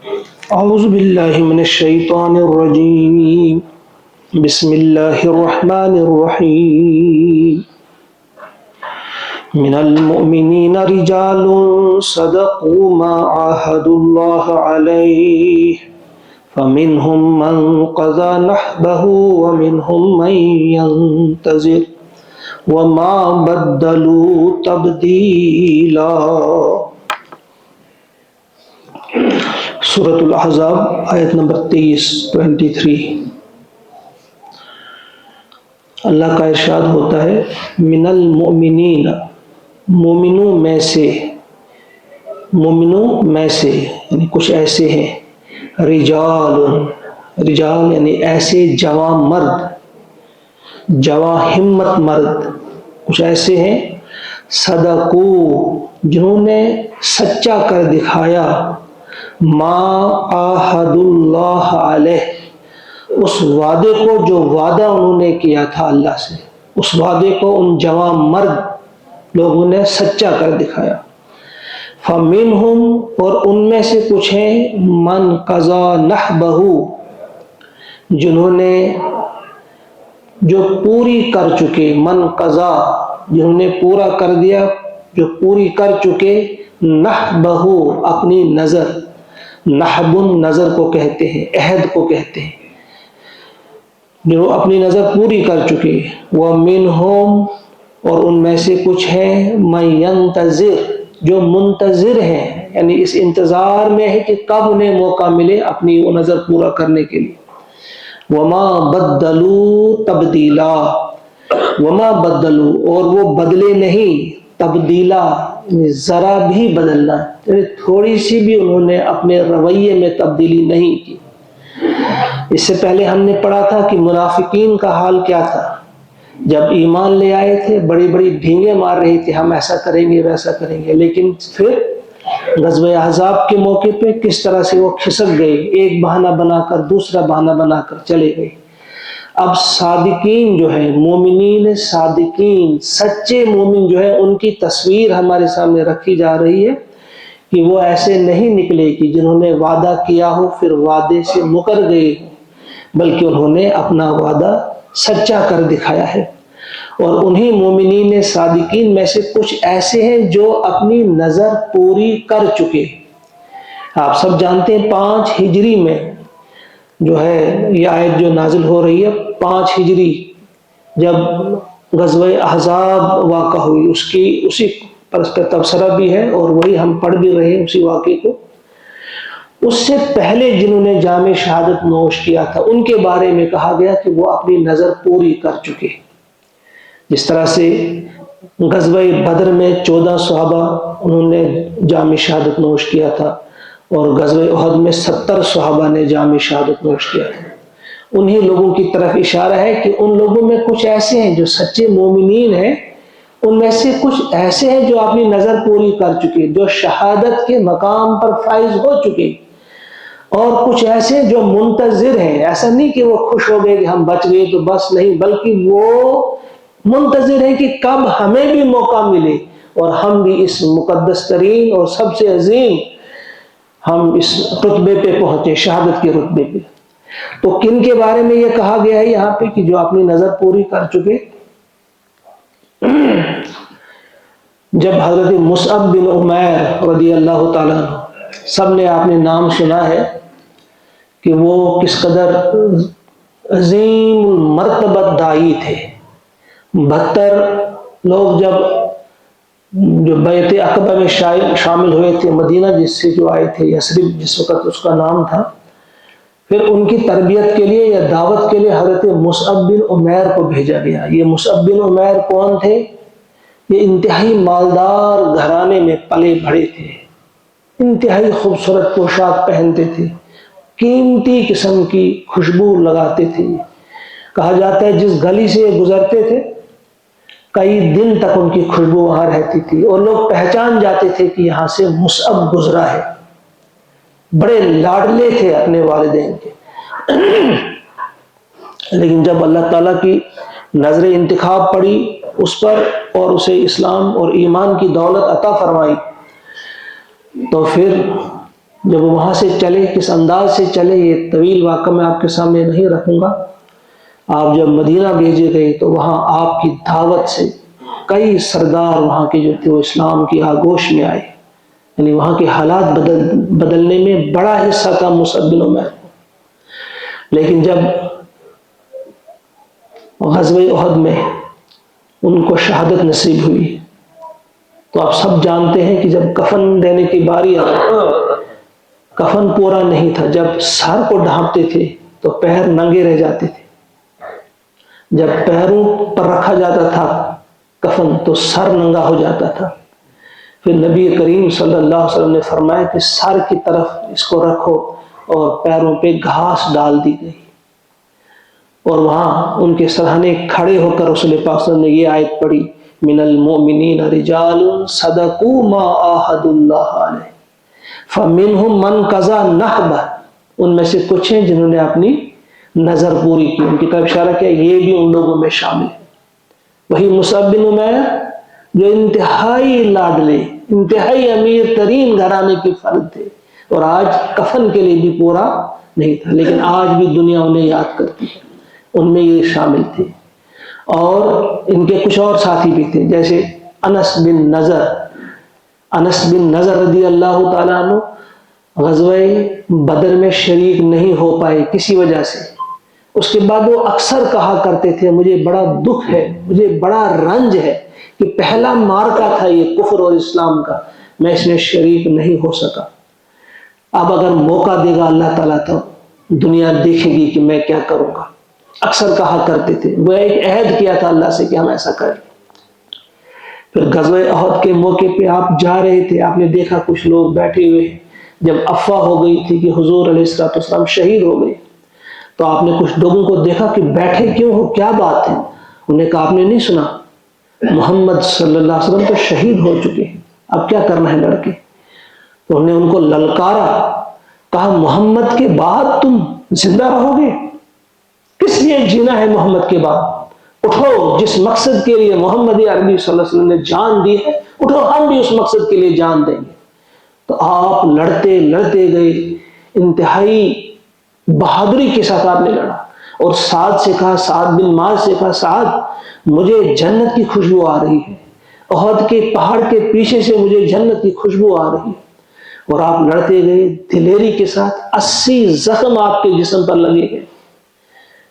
اعوذ باللہ من الشیطان الرجیم بسم اللہ الرحمن الرحیم من المؤمنین رجال صدقوا ما عاهدوا اللہ علیہ فمنهم من قضى نحبه ومنهم من ينتظر وما بدلوا تبدیلا۔ سورۃ الاحزاب آیت نمبر 23 اللہ کا ارشاد ہوتا ہے من المؤمنین، مومنوں میں سے یعنی کچھ ایسے ہیں، رجال یعنی ایسے جواں مرد، جواں ہمت مرد، کچھ ایسے ہیں صدقو جنہوں نے سچا کر دکھایا، ما عاہد اللہ علیہ اس وعدے کو جو وعدہ انہوں نے کیا تھا اللہ سے، اس وعدے کو ان جواں مرد لوگوں نے سچا کر دکھایا۔ فمنہم اور ان میں سے کچھ ہیں من قضا نحبہ جنہوں نے جو پوری کر چکے، من قضا جنہوں نے پورا کر دیا، جو پوری کر چکے، نحبہ اپنی نظر، نحب نظر کو کہتے ہیں، عہد کو کہتے ہیں، جو اپنی نظر پوری کر چکے۔ وَمِنْهُمْ اور ان میں سے کچھ ہیں مَن يَنْتَظِرُ جو منتظر ہیں، یعنی اس انتظار میں ہے کہ کب انہیں موقع ملے اپنی وہ نظر پورا کرنے کے لیے۔ وَمَا بَدَّلُوا تَبْدِيلًا وَمَا بَدَّلُوا اور وہ بدلے نہیں، تبدیلا ذرا بھی بدلنا، یعنی تھوڑی سی بھی انہوں نے اپنے رویے میں تبدیلی نہیں کی۔ اس سے پہلے ہم نے پڑھا تھا کہ منافقین کا حال کیا تھا، جب ایمان لے آئے تھے بڑی بڑی ڈھینگیں مار رہے تھے، ہم ایسا کریں گے ویسا کریں گے، لیکن پھر غزوہ احزاب کے موقع پہ کس طرح سے وہ کھسک گئے، ایک بہانہ بنا کر دوسرا بہانہ بنا کر چلے گئے۔ اب صادقین جو ہے، مومنین صادقین، سچے مومن جو ہے، ان کی تصویر ہمارے سامنے رکھی جا رہی ہے کہ وہ ایسے نہیں نکلے کہ جنہوں نے وعدہ کیا ہو پھر وعدے سے مکر گئے، بلکہ انہوں نے اپنا وعدہ سچا کر دکھایا ہے۔ اور انہی مومنین صادقین میں سے کچھ ایسے ہیں جو اپنی نظر پوری کر چکے۔ آپ سب جانتے ہیں 5 ہجری میں جو ہے یہ آیت جو نازل ہو رہی ہے، 5 ہجری جب غزوہ احزاب واقع ہوئی، اسی پر اس کا تبصرہ بھی ہے اور وہی ہم پڑھ بھی رہے ہیں اسی واقعے کو۔ اس سے پہلے جنہوں نے جام شہادت نوش کیا تھا ان کے بارے میں کہا گیا کہ وہ اپنی نظر پوری کر چکے، جس طرح سے غزوہ بدر میں 14 صحابہ انہوں نے جام شہادت نوش کیا تھا، اور غزوہ احد میں 70 صحابہ نے جام شہادت نوش کیا تھا۔ انہی لوگوں کی طرف اشارہ ہے کہ ان لوگوں میں کچھ ایسے ہیں جو سچے مومنین ہیں، ان میں سے کچھ ایسے ہیں جو اپنی نظر پوری کر چکے، جو شہادت کے مقام پر فائز ہو چکے، اور کچھ ایسے جو منتظر ہیں۔ ایسا نہیں کہ وہ خوش ہو گئے کہ ہم بچ گئے تو بس، نہیں، بلکہ وہ منتظر ہیں کہ کب ہمیں بھی موقع ملے اور ہم بھی اس مقدس ترین اور سب سے عظیم ہم اس رتبے پہ پہنچے، شہادت کے رتبے پہ۔ تو کن کے بارے میں یہ کہا گیا ہے یہاں پہ کہ جو اپنی نظر پوری کر چکے؟ جب حضرت مصعب بن عمیر رضی اللہ تعالیٰ عنہ، سب نے آپ نے نام سنا ہے کہ وہ کس قدر عظیم المرتبت داعی تھے۔ 72 لوگ جو بیعت عقبہ میں شامل ہوئے تھے، مدینہ جس سے جو آئے تھے، یثرب جس وقت اس کا نام تھا، پھر ان کی تربیت کے لیے یا دعوت کے لیے حضرت مصعب بن عمیر کو بھیجا گیا۔ یہ مصعب بن عمیر کون تھے؟ یہ انتہائی مالدار گھرانے میں پلے بڑھے تھے، انتہائی خوبصورت پوشاک پہنتے تھے، قیمتی قسم کی خوشبو لگاتے تھے۔ کہا جاتا ہے جس گلی سے یہ گزرتے تھے کئی دن تک ان کی خوشبو وہاں رہتی تھی، اور لوگ پہچان جاتے تھے کہ یہاں سے مصعب گزرا ہے۔ بڑے لاڈلے تھے اپنے والدین کے۔ لیکن جب اللہ تعالیٰ کی نظر انتخاب پڑی اس پر اور اسے اسلام اور ایمان کی دولت عطا فرمائی، تو پھر جب وہ وہاں سے چلے، کس انداز سے چلے، یہ طویل واقعہ میں آپ کے سامنے نہیں رکھوں گا۔ آپ جب مدینہ بھیجے گئے تو وہاں آپ کی دعوت سے کئی سردار وہاں کے جو تھے وہ اسلام کی آگوش میں آئے، یعنی وہاں کے حالات بدلنے میں بڑا حصہ تھا مصعب بن عمیر۔ لیکن جب غزوہ احد میں ان کو شہادت نصیب ہوئی تو آپ سب جانتے ہیں کہ جب کفن دینے کی باری آئی، کفن پورا نہیں تھا۔ جب سر کو ڈھانپتے تھے تو پیر ننگے رہ جاتے تھے، جب پیروں پر رکھا جاتا تھا کفن تو سر ننگا ہو جاتا تھا۔ پھر نبی کریم صلی اللہ علیہ وسلم نے فرمایا کہ سر کی طرف اس کو رکھو، اور پیروں پہ گھاس ڈال دی گئی، اور وہاں ان کے سرہانے کھڑے ہو کر رسول پاک صلی اللہ علیہ وسلم نے یہ آیت پڑھی، من المؤمنین رجال صدقوا ما عاہدوا اللہ علیہ فمنہم من قضى نحبہ، ان میں سے کچھ ہیں جنہوں نے اپنی نظر پوری کی، ان کی طرف اشارہ کیا، یہ بھی ان لوگوں میں شامل ہے۔ وہی مصعب بن عمیر جو انتہائی لاڈلے، انتہائی امیر ترین گھرانے کے فرد تھے، اور آج کفن کے لیے بھی پورا نہیں تھا، لیکن آج بھی دنیا انہیں یاد کرتی ہے، ان میں یہ شامل تھے۔ اور ان کے کچھ اور ساتھی بھی تھے، جیسے انس بن نضر رضی اللہ تعالیٰ عنہ غزوہ بدر میں شریک نہیں ہو پائے کسی وجہ سے۔ اس کے بعد وہ اکثر کہا کرتے تھے، مجھے بڑا دکھ ہے، مجھے بڑا رنج ہے کہ پہلا مارکا تھا یہ کفر اور اسلام کا، میں اس میں شریک نہیں ہو سکا۔ اب اگر موقع دے گا اللہ تعالیٰ تو دنیا دیکھے گی کہ میں کیا کروں گا، اکثر کہا کرتے تھے۔ وہ ایک عہد کیا تھا اللہ سے کہ ہم ایسا کریں۔ پھر غزوہ احد کے موقع پہ آپ جا رہے تھے، آپ نے دیکھا کچھ لوگ بیٹھے ہوئے، جب افواہ ہو گئی تھی کہ حضور علیہ السلام شہید ہو گئے تو آپ نے کچھ لوگوں کو دیکھا کہ بیٹھے کیوں ہو، کیا بات ہے؟ انہوں نے کہا آپ نے نہیں سنا محمد صلی اللہ علیہ وسلم تو شہید ہو چکے ہیں، اب کیا کرنا ہے لڑکے؟ تو انہوں نے ان کو للکارا، کہا محمد کے بعد تم زندہ رہو گے؟ کس لیے جینا ہے محمد کے بعد؟ اٹھو، جس مقصد کے لیے محمد عربی صلی اللہ علیہ وسلم نے جان دی ہے، اٹھو ہم بھی اس مقصد کے لیے جان دیں گے۔ تو آپ لڑتے گئے، انتہائی بہادری کے ساتھ آپ نے لڑا، اور سعد سے کہا، سعد بن معاذ سے کہا، سعد مجھے جنت کی خوشبو آ رہی ہے، احد کے پہاڑ کے پیچھے سے مجھے جنت کی خوشبو آ رہی ہے۔ اور آپ لڑتے گئے دلیری کے ساتھ، 80 زخم آپ کے جسم پر لگے گئے،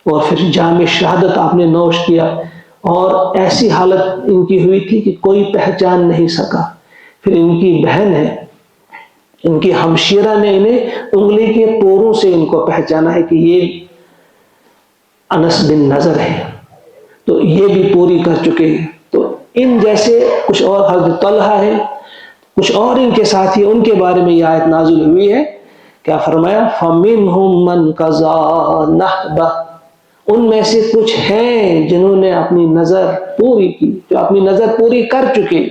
اور پھر جام شہادت آپ نے نوش کیا، اور ایسی حالت ان کی ہوئی تھی کہ کوئی پہچان نہیں سکا۔ پھر ان کی بہن ہے، ان کی ہمشیرہ نے انہیں انگلی کے پوروں سے ان کو پہچانا ہے کہ یہ انس بن نضر ہے، تو یہ بھی پوری کر چکے ہیں۔ تو ان جیسے کچھ اور، حضرت طلحہ ہے، کچھ اور ان کے ساتھی، ان کے بارے میں یہ آیت نازل ہوئی ہے، کیا فرمایا، فَمِنْهُمْ مَنْ قَضَى نَحْبَهُ، ان میں سے کچھ ہیں جنہوں نے اپنی نظر پوری کی، جو اپنی نظر پوری کر چکے،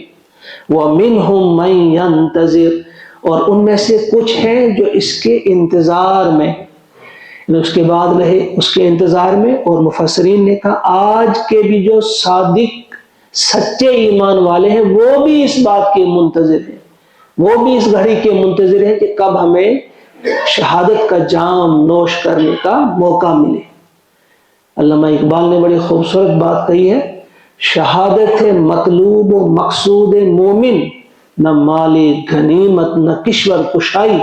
وَمِنْهُمْ مَنْ يَنْتَظِرُ، اور ان میں سے کچھ ہیں جو اس کے انتظار میں، اس کے بعد رہے اس کے انتظار میں۔ اور مفسرین نے کہا آج کے بھی جو صادق سچے ایمان والے ہیں وہ بھی اس بات کے منتظر ہیں، وہ بھی اس گھڑی کے منتظر ہیں کہ کب ہمیں شہادت کا جام نوش کرنے کا موقع ملے۔ علامہ اقبال نے بڑی خوبصورت بات کہی ہے، شہادت ہے مطلوب و مقصود مومن، نہ مال غنیمت نہ کشور کشائی۔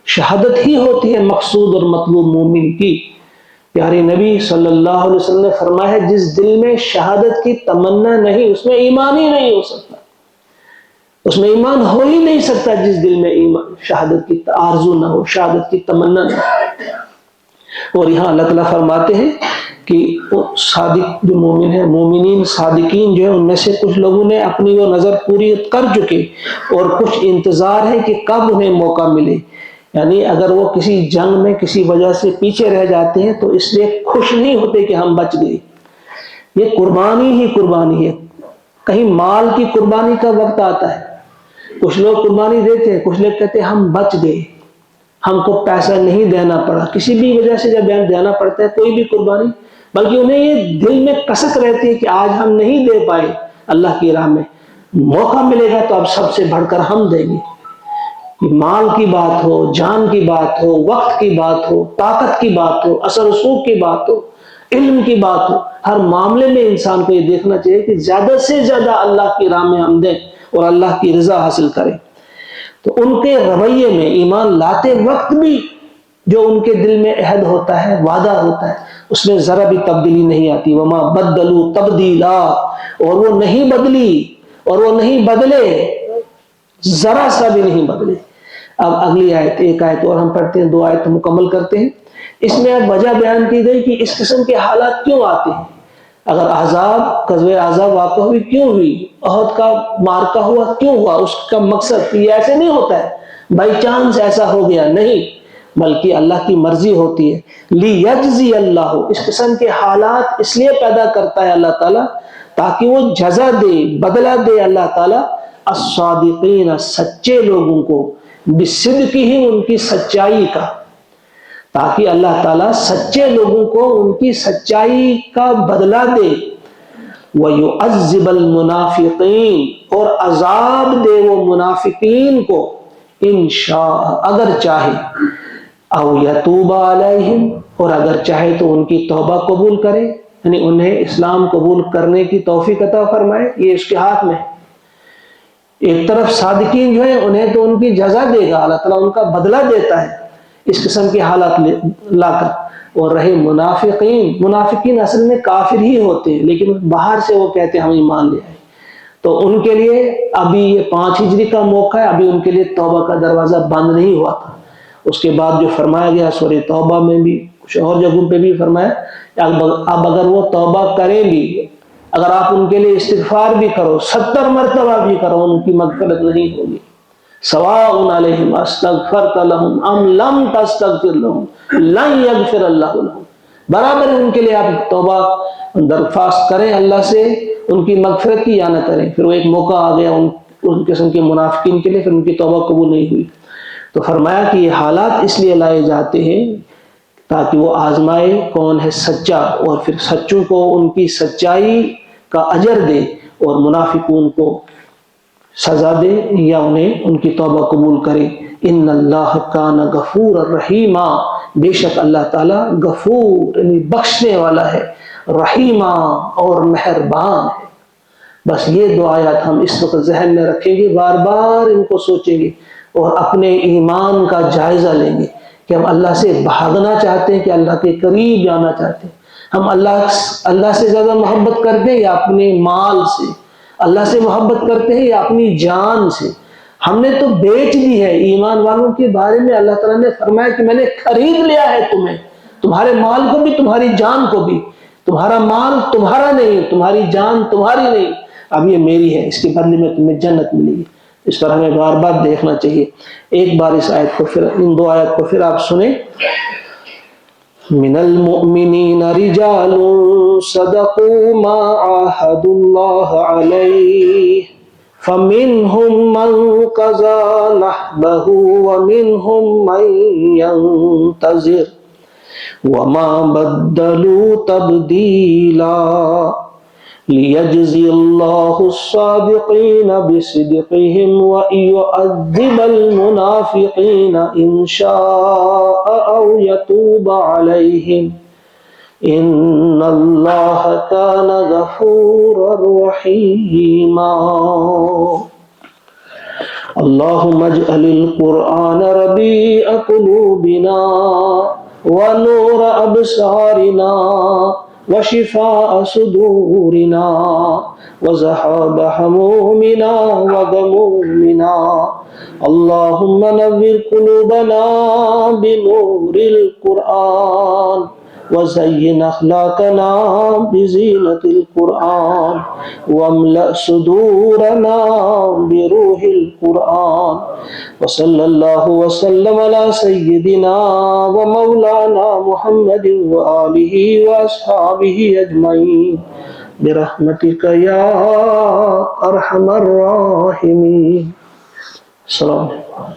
شہادت ہی ہوتی ہے مقصود اور مطلوب مومن کی۔ پیارے نبی صلی اللہ علیہ وسلم نے فرمایا ہے، جس دل میں شہادت کی تمنا نہیں، اس میں ایمان ہی نہیں ہو سکتا، اس میں ایمان ہو ہی نہیں سکتا جس دل میں ایمان شہادت کی آرزو نہ ہو، شہادت کی تمنا نہ ہو۔ اور یہاں اللہ تعالیٰ فرماتے ہیں کہ وہ صادق جو مومن ہیں، مومنین صادقین جو ہیں، ان میں سے کچھ لوگوں نے اپنی وہ نظر پوری کر چکے، اور کچھ انتظار ہے کہ کب انہیں موقع ملے۔ یعنی اگر وہ کسی جنگ میں کسی وجہ سے پیچھے رہ جاتے ہیں تو اس لیے خوش نہیں ہوتے کہ ہم بچ گئے، یہ قربانی ہی قربانی ہے۔ کہیں مال کی قربانی کا وقت آتا ہے، کچھ لوگ قربانی دیتے ہیں، کچھ لوگ کہتے ہیں ہم بچ گئے، ہم کو پیسہ نہیں دینا پڑا، کسی بھی وجہ سے جب دینا پڑتا ہے کوئی بھی قربانی، بلکہ انہیں یہ دل میں کسک رہتی ہے کہ آج ہم نہیں دے پائے اللہ کی راہ میں، موقع ملے گا تو اب سب سے بڑھ کر ہم دیں گے۔ مال کی بات ہو، جان کی بات ہو، وقت کی بات ہو، طاقت کی بات ہو، اثر و رسوخ کی بات ہو، علم کی بات ہو، ہر معاملے میں انسان کو یہ دیکھنا چاہیے کہ زیادہ سے زیادہ اللہ کی راہ میں ہم دیں اور اللہ کی رضا حاصل کریں۔ تو ان کے رویے میں ایمان لاتے وقت بھی جو ان کے دل میں عہد ہوتا ہے، وعدہ ہوتا ہے، اس میں ذرا بھی تبدیلی نہیں آتی۔ وما بدلوا تبدیلا، اور وہ نہیں بدلی اور وہ نہیں بدلے، ذرا سا بھی نہیں بدلے۔ اب اگلی آیت، ایک آیت اور ہم پڑھتے ہیں، 2 آیت مکمل کرتے ہیں۔ اس میں اب وجہ بیان کی گئی کہ اس قسم کے حالات کیوں آتے ہیں، اگر غزوہ احزاب واقع ہوئی کیوں ہوئی، احد کا معرکہ ہوا کیوں ہوا، اس کا مقصد یہ ایسے نہیں ہوتا ہے بائی چانس ایسا ہو گیا، نہیں، بلکہ اللہ کی مرضی ہوتی ہے۔ لیجزی اللہ، اس قسم کے حالات اس لیے پیدا کرتا ہے اللہ تعالیٰ تاکہ وہ جزا دے، بدلہ دے اللہ تعالیٰ الصادقین، سچے لوگوں کو، بصدقہم، ان کی سچائی کا، تاکہ اللہ تعالیٰ سچے لوگوں کو ان کی سچائی کا بدلہ دے۔ وَيُعَذِّبَ الْمُنَافِقِينَ، اور عذاب دے وہ منافقین کو، انشاء، اگر چاہے، او یتوب علیہم، اور اگر چاہے تو ان کی توبہ قبول کرے، یعنی انہیں اسلام قبول کرنے کی توفیق عطا فرمائے، یہ اس کے ہاتھ میں ہے۔ ایک طرف صادقین جو ہیں انہیں تو ان کی جزا دے گا، اللہ تعالیٰ ان کا بدلہ دیتا ہے اس قسم کے حالات لا کر۔ اور رہے منافقین، منافقین اصل میں کافر ہی ہوتے ہیں لیکن باہر سے وہ کہتے ہیں ہم ایمان لے آئے، تو ان کے لیے ابھی یہ 5 ہجری کا موقع ہے، ابھی ان کے لیے توبہ کا دروازہ بند نہیں ہوا تھا۔ اس کے بعد جو فرمایا گیا سورہ توبہ میں بھی، کچھ اور جگہوں پہ بھی فرمایا، اب اگر وہ توبہ کریں بھی، اگر آپ ان کے لیے استغفار بھی کرو، 70 مرتبہ بھی کرو، ان کی مغفرت نہیں ہوگی۔ سواء علیہم استغفرت لہم ام لم تستغفر لہم لن یغفر اللہ لہم، برابر ہے ان کے لیے آپ توبہ درخواست کریں اللہ سے ان کی مغفرت کی یا نہ کریں۔ پھر وہ ایک موقع آ گیا ان قسم کے منافقین کے لیے، پھر ان کی توبہ قبول نہیں ہوئی۔ تو فرمایا کہ یہ حالات اس لیے لائے جاتے ہیں تاکہ وہ آزمائے کون ہے سچا، اور پھر سچوں کو ان کی سچائی کا اجر دے اور منافقون کو سزا دے یا انہیں ان کی توبہ قبول کرے۔ ان اللہ کان غفور الرحیما، بے شک اللہ تعالیٰ غفور یعنی بخشنے والا ہے، رحیما اور مہربان ہے۔ بس یہ 2 آیات ہم اس وقت ذہن میں رکھیں گے، بار بار ان کو سوچیں گے اور اپنے ایمان کا جائزہ لیں گے کہ ہم اللہ سے بھاگنا چاہتے ہیں کہ اللہ کے قریب جانا چاہتے ہیں، ہم اللہ سے زیادہ محبت کرتے ہیں یا اپنے مال سے، اللہ سے محبت کرتے ہیں یا اپنی جان سے۔ ہم نے تو بیچ دی ہے۔ ایمان والوں کے بارے میں اللہ تعالیٰ نے فرمایا کہ میں نے خرید لیا ہے تمہیں، تمہارے مال کو بھی، تمہاری جان کو بھی، تمہارا مال تمہارا نہیں، تمہاری جان تمہاری نہیں، اب یہ میری ہے، اس کے بدلے میں تمہیں جنت ملے گی۔ اس پر ہمیں بار بار دیکھنا چاہیے۔ ایک بار اس آیت کو پھر، ان 2 آیت کو پھر آپ سنیں۔ من المؤمنین رجال صدقوا ما عاهدوا الله علیہ فمنهم من قضى نحبه ومنهم من ينتظر وما بدلوا تبدیلا لیجزی اللہ الصادقین بصدقہم وَيُعَذِّبَ الْمُنَافِقِينَ إِن شَاءَ أَوْ يَتُوبَ عَلَيْهِمْ إِنَّ اللَّهَ كَانَ غَفُورًا رَحِيمًا۔ اللهم اجعل القرآن ربيع قلوبنا ونور أبصارنا وشفاء صدورنا وذهاب همومنا وغمومنا۔ اللهم نور قلوبنا بنور القرآن وزين أخلاقنا بزينة القرآن واملأ صدورنا بروح القرآن۔ وصلى الله وسلم على سيدنا ومولانا محمد وآله وأصحابه أجمعين برحمتك يا أرحم الراحمين۔ السلام علیکم۔